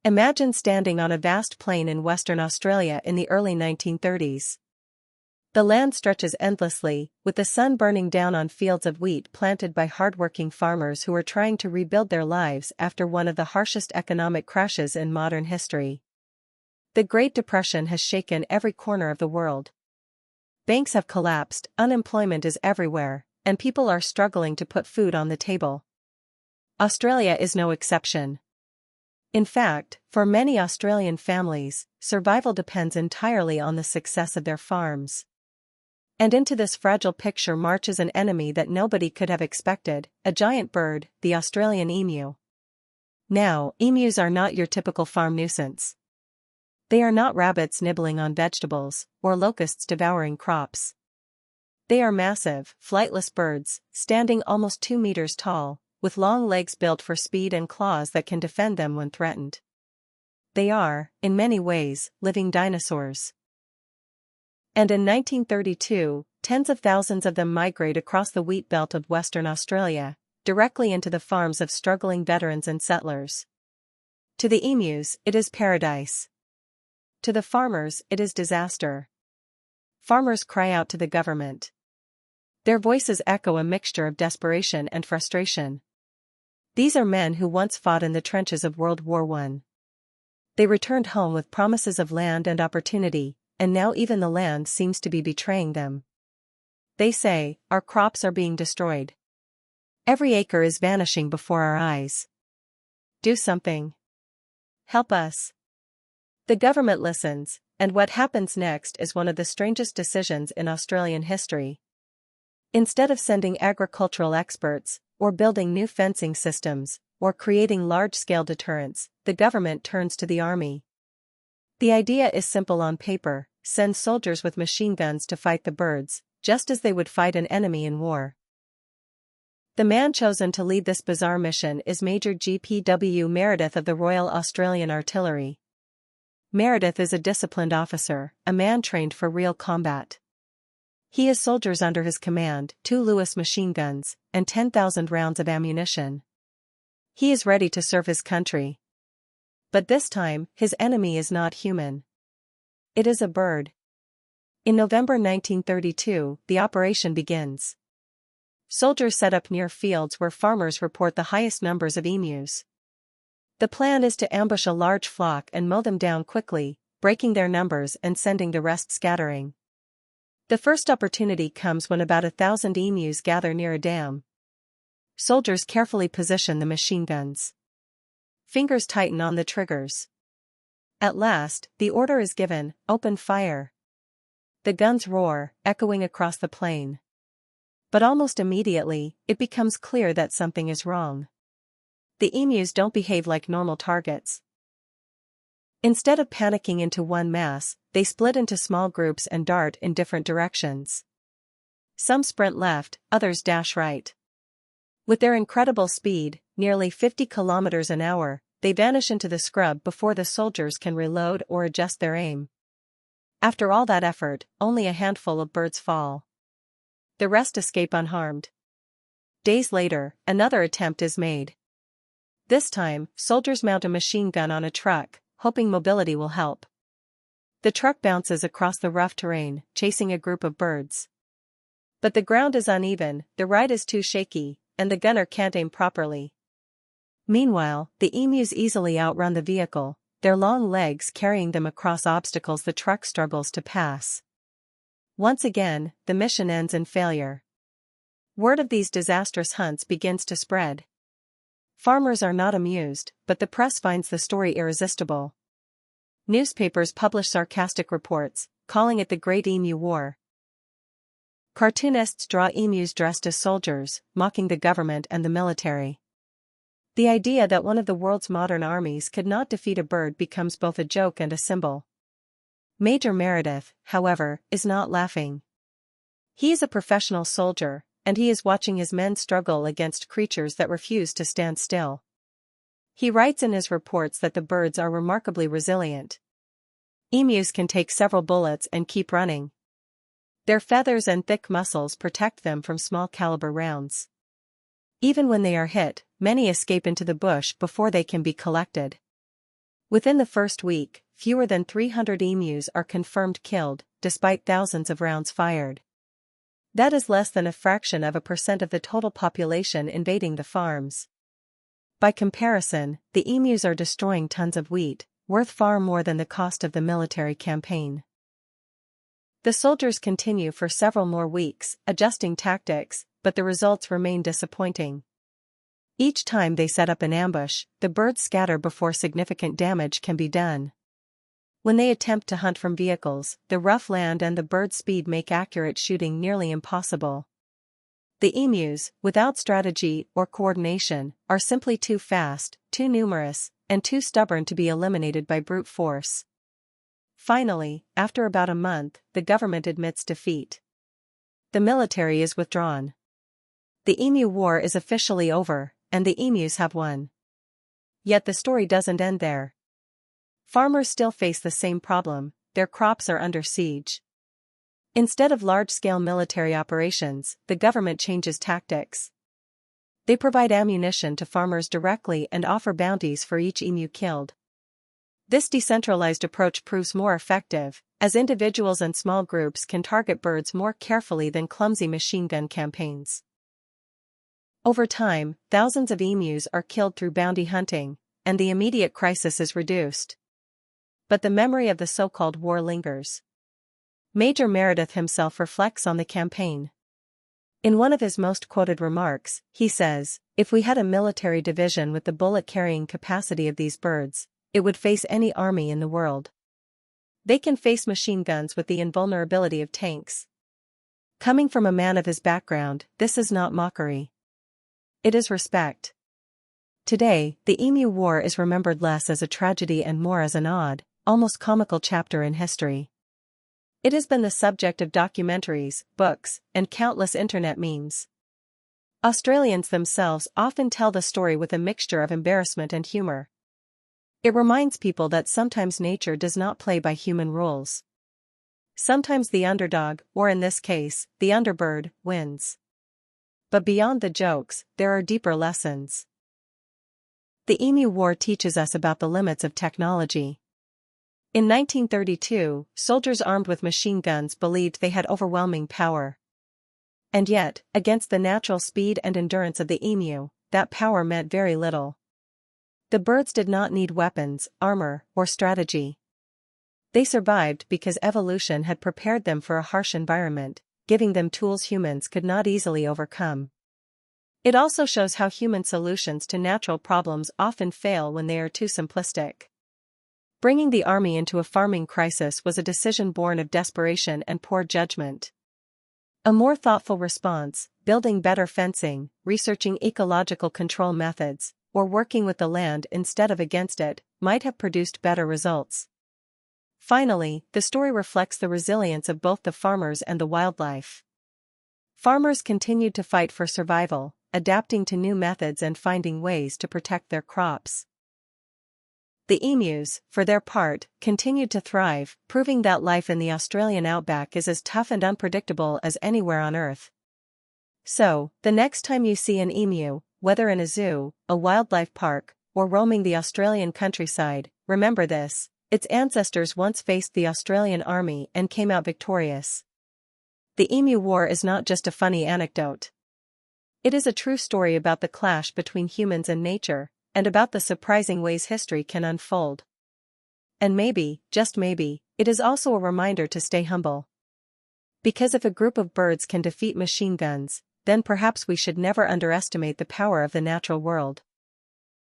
Imagine standing on a vast plain in Western Australia in the early 1930s. The land stretches endlessly, with the sun burning down on fields of wheat planted by hardworking farmers who are trying to rebuild their lives after one of the harshest economic crashes in modern history. The Great Depression has shaken every corner of the world. Banks have collapsed, unemployment is everywhere, and people are struggling to put food on the table. Australia is no exception. In fact, for many Australian families, survival depends entirely on the success of their farms. And into this fragile picture marches an enemy that nobody could have expected, a giant bird, the Australian emu. Now, emus are not your typical farm nuisance. They are not rabbits nibbling on vegetables, or locusts devouring crops. They are massive, flightless birds, standing almost 2 meters tall, with long legs built for speed and claws that can defend them when threatened. They are, in many ways, living dinosaurs. And in 1932, tens of thousands of them migrate across the wheat belt of Western Australia, directly into the farms of struggling veterans and settlers. To the emus, it is paradise. To the farmers, it is disaster. Farmers cry out to the government. Their voices echo a mixture of desperation and frustration. These are men who once fought in the trenches of World War I. They returned home with promises of land and opportunity, and now even the land seems to be betraying them. They say, "Our crops are being destroyed. Every acre is vanishing before our eyes. Do something. Help us." The government listens, and what happens next is one of the strangest decisions in Australian history. Instead of sending agricultural experts, or building new fencing systems, or creating large-scale deterrents, the government turns to the army. The idea is simple on paper: send soldiers with machine guns to fight the birds, just as they would fight an enemy in war. The man chosen to lead this bizarre mission is Major G.P.W. Meredith of the Royal Australian Artillery. Meredith is a disciplined officer, a man trained for real combat. He has soldiers under his command, 2 Lewis machine guns, and 10,000 rounds of ammunition. He is ready to serve his country. But this time, his enemy is not human. It is a bird. In November 1932, the operation begins. Soldiers set up near fields where farmers report the highest numbers of emus. The plan is to ambush a large flock and mow them down quickly, breaking their numbers and sending the rest scattering. The first opportunity comes when about 1,000 emus gather near a dam. Soldiers carefully position the machine guns. Fingers tighten on the triggers. At last, the order is given: open fire. The guns roar, echoing across the plain. But almost immediately, it becomes clear that something is wrong. The emus don't behave like normal targets. Instead of panicking into one mass, they split into small groups and dart in different directions. Some sprint left, others dash right. With their incredible speed, nearly 50 kilometers an hour, they vanish into the scrub before the soldiers can reload or adjust their aim. After all that effort, only a handful of birds fall. The rest escape unharmed. Days later, another attempt is made. This time, soldiers mount a machine gun on a truck, hoping mobility will help. The truck bounces across the rough terrain, chasing a group of birds. But the ground is uneven, the ride is too shaky, and the gunner can't aim properly. Meanwhile, the emus easily outrun the vehicle, their long legs carrying them across obstacles the truck struggles to pass. Once again, the mission ends in failure. Word of these disastrous hunts begins to spread. Farmers are not amused, but the press finds the story irresistible. Newspapers publish sarcastic reports, calling it the Great Emu War. Cartoonists draw emus dressed as soldiers, mocking the government and the military. The idea that one of the world's modern armies could not defeat a bird becomes both a joke and a symbol. Major Meredith, however, is not laughing. He is a professional soldier, and he is watching his men struggle against creatures that refuse to stand still. He writes in his reports that the birds are remarkably resilient. Emus can take several bullets and keep running. Their feathers and thick muscles protect them from small-caliber rounds. Even when they are hit, many escape into the bush before they can be collected. Within the first week, fewer than 300 emus are confirmed killed, despite thousands of rounds fired. That is less than a fraction of a percent of the total population invading the farms. By comparison, the emus are destroying tons of wheat, worth far more than the cost of the military campaign. The soldiers continue for several more weeks, adjusting tactics, but the results remain disappointing. Each time they set up an ambush, the birds scatter before significant damage can be done. When they attempt to hunt from vehicles, the rough land and the bird speed make accurate shooting nearly impossible. The emus, without strategy or coordination, are simply too fast, too numerous, and too stubborn to be eliminated by brute force. Finally, after about a month, the government admits defeat. The military is withdrawn. The Emu War is officially over, and the emus have won. Yet the story doesn't end there. Farmers still face the same problem: their crops are under siege. Instead of large-scale military operations, the government changes tactics. They provide ammunition to farmers directly and offer bounties for each emu killed. This decentralized approach proves more effective, as individuals and small groups can target birds more carefully than clumsy machine gun campaigns. Over time, thousands of emus are killed through bounty hunting, and the immediate crisis is reduced. But the memory of the so-called war lingers. Major Meredith himself reflects on the campaign. In one of his most quoted remarks, he says, "If we had a military division with the bullet-carrying capacity of these birds, it would face any army in the world. They can face machine guns with the invulnerability of tanks." Coming from a man of his background, this is not mockery. It is respect. Today, the Emu War is remembered less as a tragedy and more as an odd, almost comical chapter in history. It has been the subject of documentaries, books, and countless internet memes. Australians themselves often tell the story with a mixture of embarrassment and humor. It reminds people that sometimes nature does not play by human rules. Sometimes the underdog, or in this case, the underbird, wins. But beyond the jokes, there are deeper lessons. The Emu War teaches us about the limits of technology. In 1932, soldiers armed with machine guns believed they had overwhelming power. And yet, against the natural speed and endurance of the emu, that power meant very little. The birds did not need weapons, armor, or strategy. They survived because evolution had prepared them for a harsh environment, giving them tools humans could not easily overcome. It also shows how human solutions to natural problems often fail when they are too simplistic. Bringing the army into a farming crisis was a decision born of desperation and poor judgment. A more thoughtful response, building better fencing, researching ecological control methods, or working with the land instead of against it, might have produced better results. Finally, the story reflects the resilience of both the farmers and the wildlife. Farmers continued to fight for survival, adapting to new methods and finding ways to protect their crops. The emus, for their part, continued to thrive, proving that life in the Australian outback is as tough and unpredictable as anywhere on Earth. So, the next time you see an emu, whether in a zoo, a wildlife park, or roaming the Australian countryside, remember this: its ancestors once faced the Australian army and came out victorious. The Emu War is not just a funny anecdote. It is a true story about the clash between humans and nature, and about the surprising ways history can unfold. And maybe, just maybe, it is also a reminder to stay humble. Because if a group of birds can defeat machine guns, then perhaps we should never underestimate the power of the natural world.